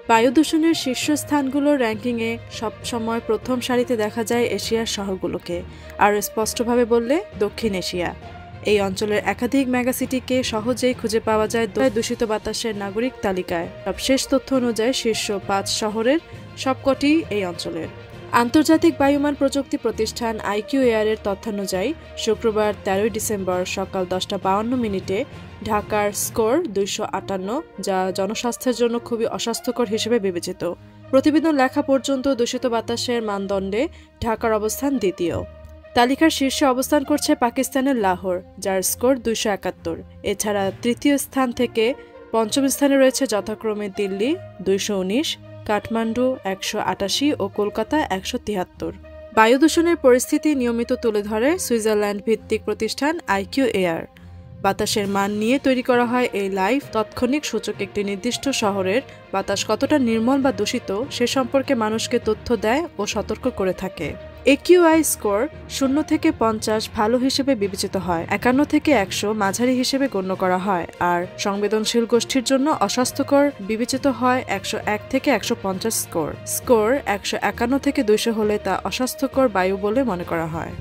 বায়ু দূষণের শীর্ষস্থানগুলোর র্যাঙ্কিংয়ে সবসময় প্রথম সারিতে দেখা যায় এশিয়ার শহরগুলোকে, আর স্পষ্টভাবে বললে দক্ষিণ এশিয়া। এই অঞ্চলের একাধিক মেগাসিটিকে সহজেই খুঁজে পাওয়া যায় দূষিত বাতাসের নাগরিক তালিকায়। সবশেষ তথ্য অনুযায়ী শীর্ষ ৫ শহরের সবকটি এই অঞ্চলের। আন্তর্জাতিক বায়ুমান প্রযুক্তি প্রতিষ্ঠান আইকিউ এয়ারের তথ্যানুযায়ী শুক্রবার ১৩ ডিসেম্বর সকাল ১০:৫২ ঢাকার স্কোর ২৫৮, যা জনস্বাস্থ্যের জন্য খুবই অস্বাস্থ্যকর হিসেবে বিবেচিত। প্রতিবেদন লেখা পর্যন্ত দূষিত বাতাসের মানদণ্ডে ঢাকার অবস্থান দ্বিতীয়। তালিকার শীর্ষে অবস্থান করছে পাকিস্তানের লাহোর, যার স্কোর ২৭১। এছাড়া তৃতীয় স্থান থেকে পঞ্চম স্থানে রয়েছে যথাক্রমে দিল্লি ২১৯, কাঠমান্ডু ১৮৮ ও কলকাতা ১৭৩। বায়ু দূষণের পরিস্থিতি নিয়মিত তুলে ধরে সুইজারল্যান্ড ভিত্তিক প্রতিষ্ঠান আইকিউ এয়ার। বাতাসের মান নিয়ে তৈরি করা হয় এই লাইভ তাৎক্ষণিক সূচক একটি নির্দিষ্ট শহরের বাতাস কতটা নির্মল বা দূষিত সে সম্পর্কে মানুষকে তথ্য দেয় ও সতর্ক করে থাকে। একিউআই স্কোর ০ থেকে ৫০ ভালো হিসেবে বিবেচিত হয়, ৫১ থেকে ১০০ মাঝারি হিসেবে গণ্য করা হয়, আর সংবেদনশীল গোষ্ঠীর জন্য অস্বাস্থ্যকর বিবেচিত হয় ১০১ থেকে ১৫০ স্কোর। স্কোর ১৫১ থেকে ২০০ হলে তা অস্বাস্থ্যকর বায়ু বলে মনে করা হয়।